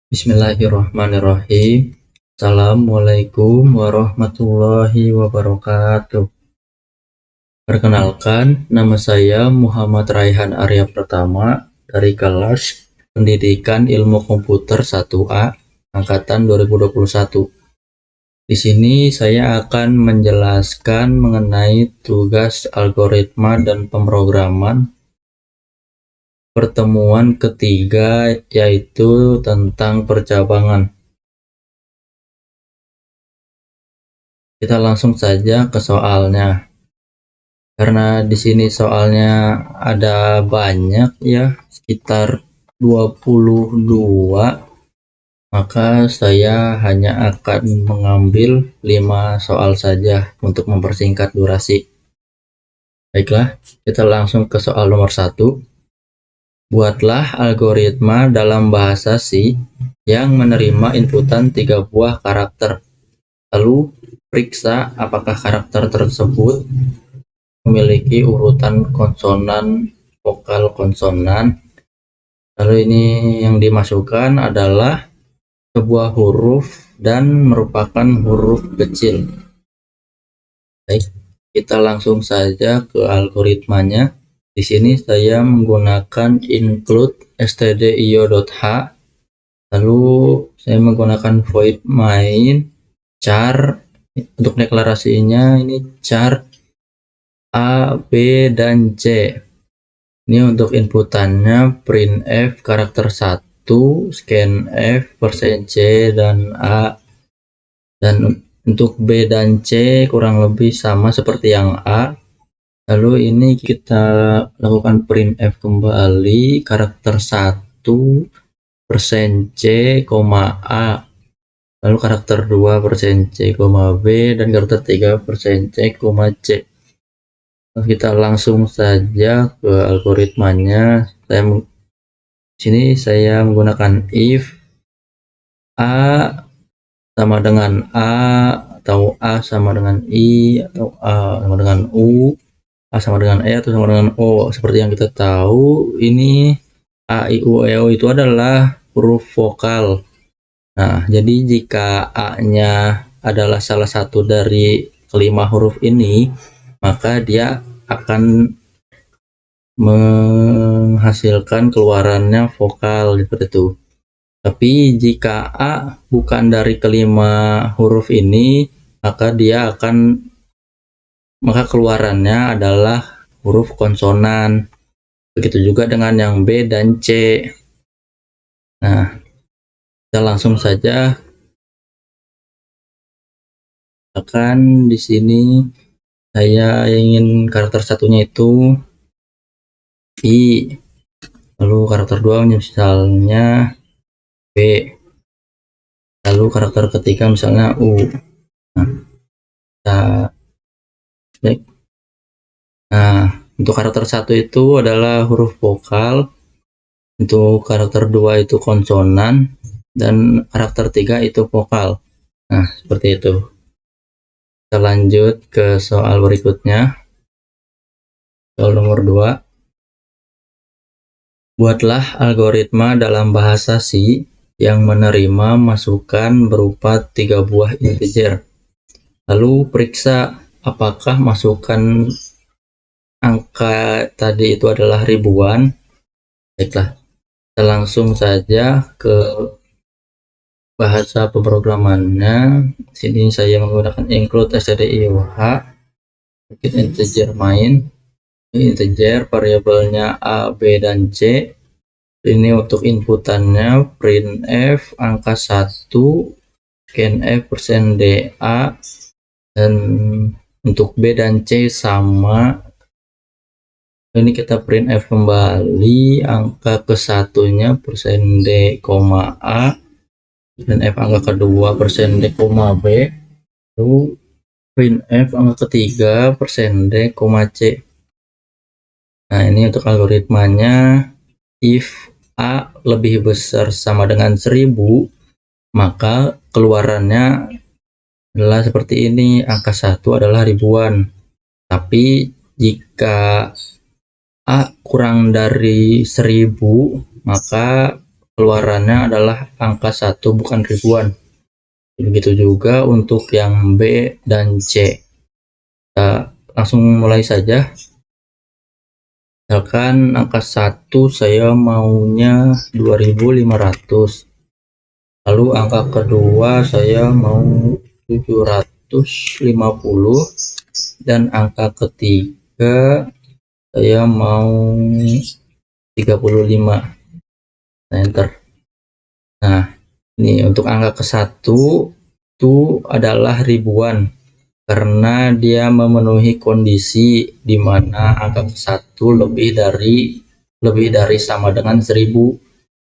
Bismillahirrahmanirrahim. Assalamualaikum warahmatullahi wabarakatuh. Perkenalkan, nama saya Muhammad Raihan Arya Pratama dari kelas Pendidikan Ilmu Komputer 1A angkatan 2021. Di sini saya akan menjelaskan mengenai tugas algoritma dan pemrograman pertemuan ketiga, yaitu tentang percabangan. Kita langsung saja ke soalnya. Karena di sini soalnya ada banyak ya, sekitar 22, maka saya hanya akan mengambil 5 soal saja untuk mempersingkat durasi. Baiklah, kita langsung ke soal nomor 1. Buatlah algoritma dalam bahasa C yang menerima inputan 3 buah karakter. Lalu periksa apakah karakter tersebut memiliki urutan konsonan, vokal, konsonan. Lalu ini yang dimasukkan adalah sebuah huruf dan merupakan huruf kecil. Baik, kita langsung saja ke algoritmanya. Di sini saya menggunakan include stdio.h. Lalu saya menggunakan void main char. Untuk deklarasinya ini char A, B, dan C. Ini untuk inputannya printf karakter 1, scanf, %C, dan A. Dan untuk B dan C kurang lebih sama seperti yang A. Lalu ini kita lakukan printf kembali karakter 1, %C, A. Lalu karakter 2, %C, B, dan karakter 3, %C, C. Kita langsung saja ke algoritmanya. Sini saya menggunakan if A sama dengan A, atau A sama dengan I, atau A sama dengan U, A sama dengan E, atau sama dengan O. Seperti yang kita tahu, ini A, I, U, E, O itu adalah huruf vokal. Nah, jadi jika A-nya adalah salah satu dari kelima huruf ini, maka dia akan menghasilkan keluarannya vokal seperti itu. Tapi jika A bukan dari kelima huruf ini, maka keluarannya adalah huruf konsonan. Begitu juga dengan yang B dan C. Nah, kita langsung saja. Akan di sini saya ingin karakter satunya itu I, lalu karakter 2 misalnya B, lalu karakter ketiga misalnya U. Nah, untuk karakter 1 itu adalah huruf vokal, untuk karakter 2 itu konsonan, dan karakter 3 itu vokal. Nah, seperti itu. Kita lanjut ke soal berikutnya. Soal nomor 2. Buatlah algoritma dalam bahasa C yang menerima masukan berupa 3 buah integer. Lalu periksa apakah masukan angka tadi itu adalah ribuan. Baiklah, kita langsung saja ke bahasa pemrogramannya. Sini saya menggunakan include stdio.h, integer main, integer variabelnya A, B, dan C. Ini untuk inputannya printf angka 1, scanf, %DA, dan untuk B dan C sama. Ini kita printf kembali angka ke satunya %D, A, dan F angka kedua %D, B, lalu printf angka ketiga %D, C. Nah, ini untuk algoritmanya. If A lebih besar sama dengan 1000, maka keluarannya adalah seperti ini, angka 1 adalah ribuan. Tapi jika A kurang dari 1000, maka keluarannya adalah angka 1 bukan ribuan. Begitu juga untuk yang B dan C. Kita langsung mulai saja. Misalkan angka 1 saya maunya 2500. Lalu angka kedua saya mau 750 dan angka ketiga saya mau 35. Nah, enter. Nah, ini untuk angka ke-1 itu adalah ribuan karena dia memenuhi kondisi di mana angka ke-1 lebih dari sama dengan 1000,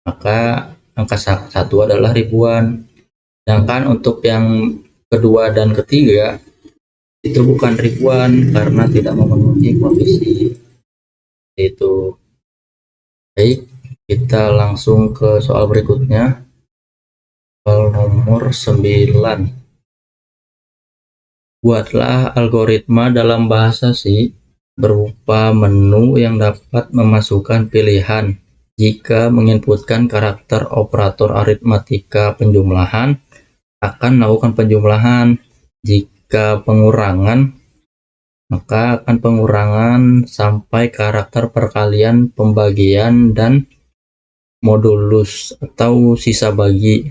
maka angka 1 adalah ribuan. Sedangkan untuk yang kedua dan ketiga itu bukan ribuan karena tidak memenuhi kondisi itu. Baik, kita langsung ke soal berikutnya. Soal nomor 9. Buatlah algoritma dalam bahasa C berupa menu yang dapat memasukkan pilihan. Jika menginputkan karakter operator aritmatika penjumlahan, akan melakukan penjumlahan. Jika pengurangan, maka akan pengurangan sampai karakter perkalian, pembagian, dan modulus atau sisa bagi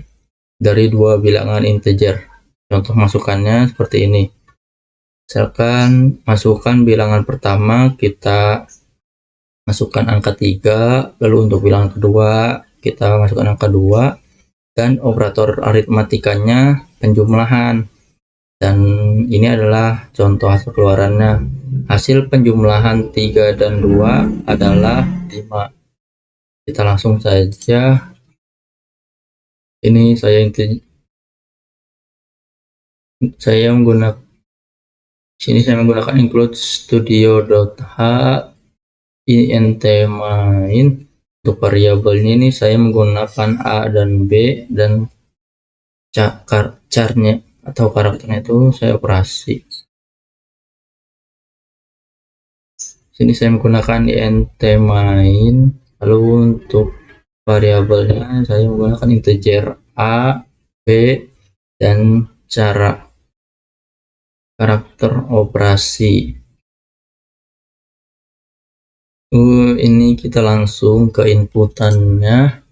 dari dua bilangan integer. Contoh masukannya seperti ini. Misalkan masukkan bilangan pertama, kita masukkan angka 3, lalu untuk bilangan kedua kita masukkan angka 2, dan operator aritmatikanya penjumlahan. Dan ini adalah contoh hasil keluarannya. Hasil penjumlahan 3 dan 2 adalah 5. Kita langsung saja. Ini saya menggunakan include studio.h int main. Untuk variabelnya ini saya menggunakan a dan b, dan charnya atau karakternya itu saya operasi. Sini saya menggunakan int main. Lalu untuk variabelnya saya menggunakan integer a, b, dan cara karakter operasi. Ini kita langsung ke inputannya.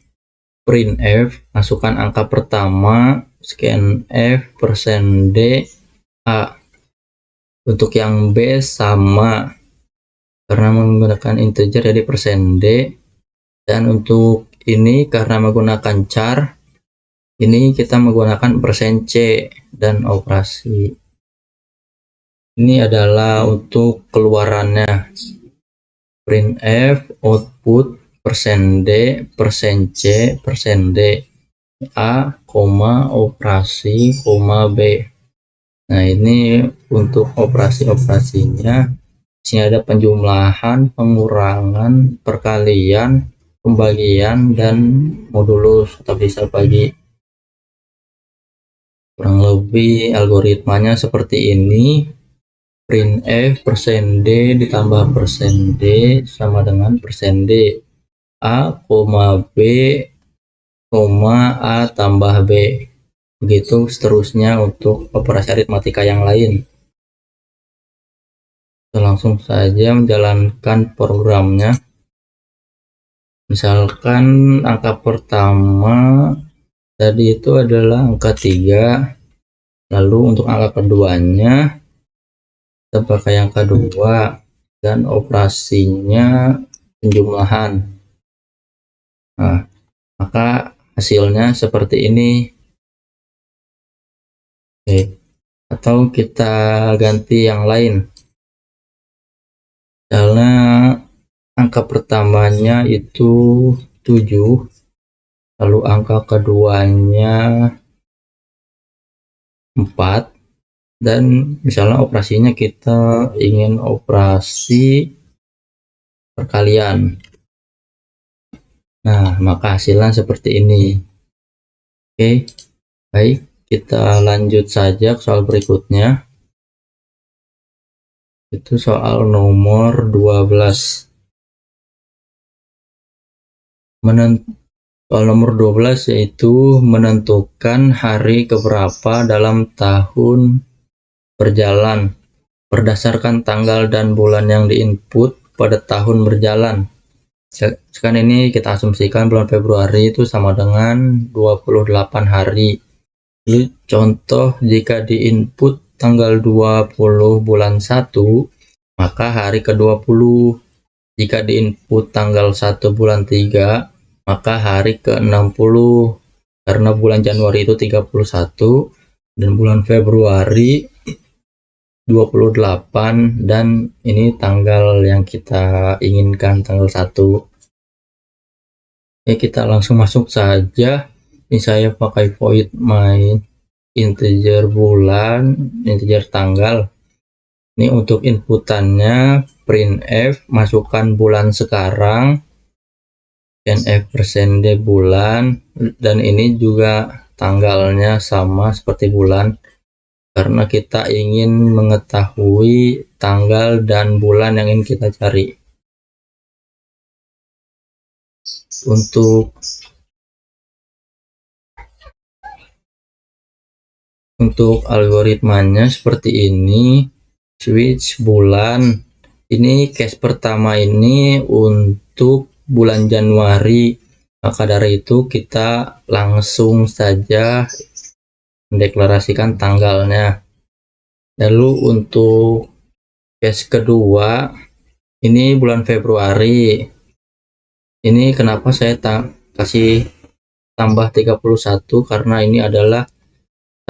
Printf, masukkan angka pertama, scanf, %d, a. Untuk yang b sama karena menggunakan integer jadi %d, dan untuk ini karena menggunakan char, ini kita menggunakan %c dan operasi. Ini adalah untuk keluarannya. Printf output %d, %c, %d, a, operasi, b. Nah, ini untuk operasi-operasinya. Sini ada penjumlahan, pengurangan, perkalian, pembagian, dan modulus atau bisa bagi. Kurang lebih algoritmanya seperti ini. Printf %d ditambah %d sama dengan %d, a, b, a tambah b. Begitu seterusnya untuk operasi aritmatika yang lain. Kita langsung saja menjalankan programnya. Misalkan angka pertama tadi itu adalah angka 3, lalu untuk angka keduanya kita pakai angka 2 dan operasinya penjumlahan. Nah, maka hasilnya seperti ini. Oke. Atau kita ganti yang lain. Misalnya angka pertamanya itu 7, lalu angka keduanya 4, dan misalnya operasinya kita ingin operasi perkalian. Nah, maka hasilnya seperti ini. Oke, baik, kita lanjut saja ke soal berikutnya. Itu soal nomor 12. Soal nomor 12 yaitu menentukan hari keberapa dalam tahun berjalan berdasarkan tanggal dan bulan yang diinput pada tahun berjalan. Sekarang ini kita asumsikan bulan Februari itu sama dengan 28 hari. Lalu contoh, jika diinput tanggal 20 bulan 1, maka hari ke-20. Jika diinput tanggal 1 bulan 3, maka hari ke-60. Karena bulan Januari itu 31 dan bulan Februari 28, dan ini tanggal yang kita inginkan, tanggal 1. Oke, kita langsung masuk saja. Ini saya pakai void main integer bulan, integer tanggal. Ini untuk inputannya printf, masukkan bulan sekarang, scanf %d bulan, dan ini juga tanggalnya sama seperti bulan karena kita ingin mengetahui tanggal dan bulan yang ingin kita cari. Untuk algoritmanya seperti ini. Switch bulan, ini case pertama ini untuk bulan Januari, maka dari itu kita langsung saja mendeklarasikan tanggalnya. Lalu untuk case kedua, ini bulan Februari. Ini kenapa saya kasih tambah 31, karena ini adalah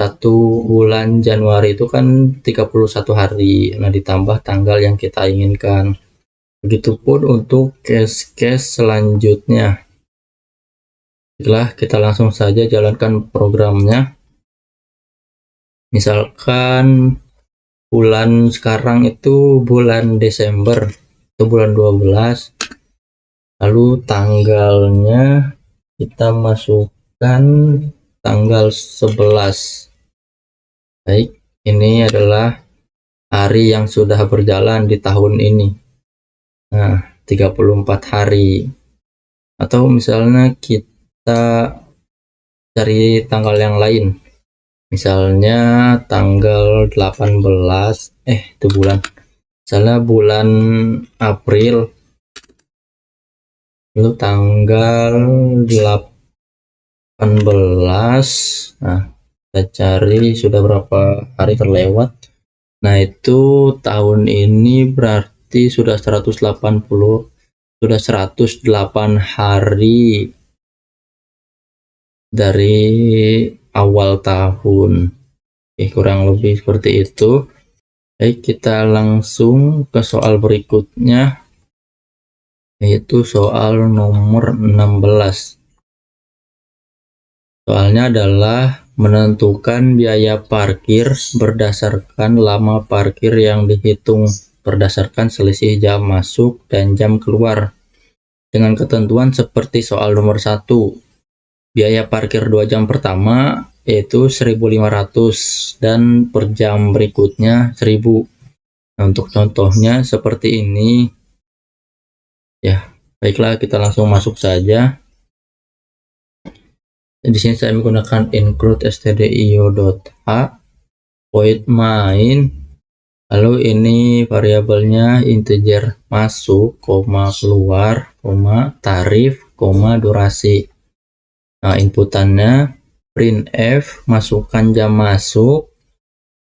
satu bulan Januari itu kan 31 hari. Nah, ditambah tanggal yang kita inginkan. Begitupun untuk case-case selanjutnya. Baiklah, kita langsung saja jalankan programnya. Misalkan bulan sekarang itu bulan Desember, itu bulan 12. Lalu tanggalnya kita masukkan tanggal 11. Baik, ini adalah hari yang sudah berjalan di tahun ini. Nah, 34 hari. Atau misalnya kita cari tanggal yang lain. Misalnya tanggal 18, itu bulan. Misalnya bulan April. Lalu tanggal 18. Nah, kita cari sudah berapa hari terlewat. Nah, itu tahun ini berarti sudah 108 hari dari awal tahun. Kurang lebih seperti itu. Baik, kita langsung ke soal berikutnya, yaitu soal nomor 16. Soalnya adalah menentukan biaya parkir berdasarkan lama parkir yang dihitung berdasarkan selisih jam masuk dan jam keluar dengan ketentuan seperti soal nomor 1. Biaya parkir 2 jam pertama yaitu 1.500 dan per jam berikutnya 1.000. Nah, untuk contohnya seperti ini. Ya, baiklah, kita langsung masuk saja. Di sini saya menggunakan include stdio.h, void main, lalu ini variabelnya integer masuk, koma keluar, koma tarif, koma durasi. Nah, inputannya printf, masukkan jam masuk,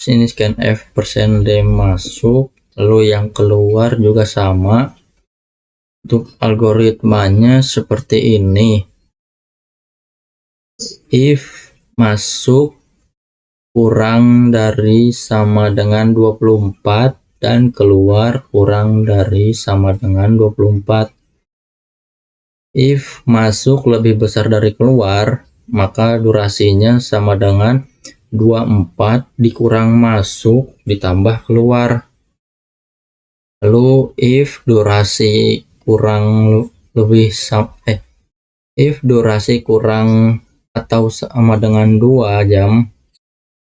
sini scanf %d masuk, lalu yang keluar juga sama. Untuk algoritmanya seperti ini. If masuk kurang dari sama dengan 24 dan keluar kurang dari sama dengan 24. If masuk lebih besar dari keluar, maka durasinya sama dengan 24 dikurang masuk ditambah keluar. Lalu if durasi kurang atau sama dengan 2 jam,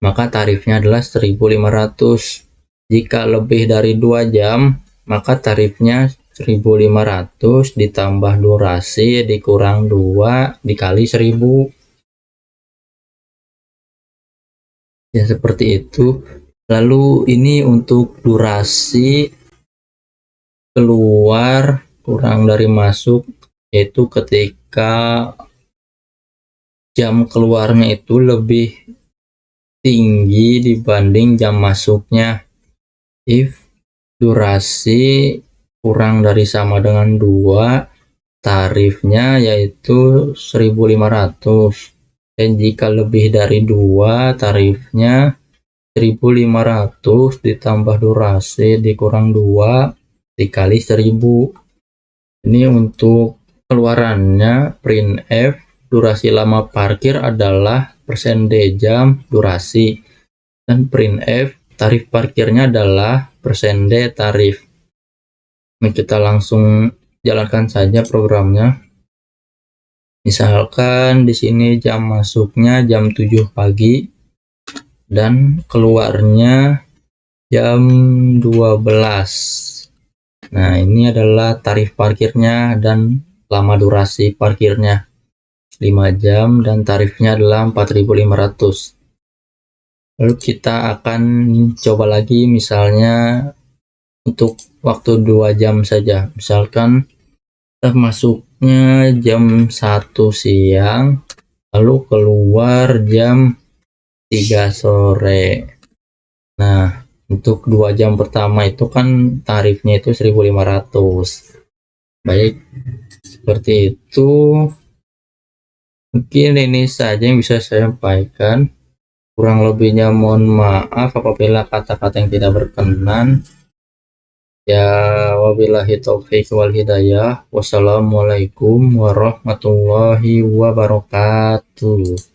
maka tarifnya adalah 1.500. Jika lebih dari 2 jam, maka tarifnya 1.500 ditambah durasi dikurang 2 dikali 1.000. Ya, seperti itu. Lalu ini untuk durasi keluar kurang dari masuk, yaitu ketika jam keluarnya itu lebih tinggi dibanding jam masuknya. If durasi kurang dari sama dengan 2, tarifnya yaitu 1.500. Dan jika lebih dari 2, tarifnya 1.500 ditambah durasi dikurang 2 dikali 1.000. Ini untuk keluarannya. Printf durasi lama parkir adalah persen D jam durasi, dan printf tarif parkirnya adalah persen D tarif. Nah, kita langsung jalankan saja programnya. Misalkan di sini jam masuknya jam 7 pagi dan keluarnya jam 12. Nah, ini adalah tarif parkirnya dan lama durasi parkirnya 5 jam dan tarifnya adalah 4.500. Lalu kita akan coba lagi, misalnya untuk waktu 2 jam saja. Misalkan kita masuknya jam 1 siang lalu keluar jam 3 sore. Nah, untuk 2 jam pertama itu kan tarifnya itu 1.500. Baik, seperti itu. Mungkin ini saja yang bisa saya sampaikan. Kurang lebihnya mohon maaf apabila kata-kata yang tidak berkenan. Ya, wabillahi taufiq wal hidayah. Wassalamualaikum warahmatullahi wabarakatuh.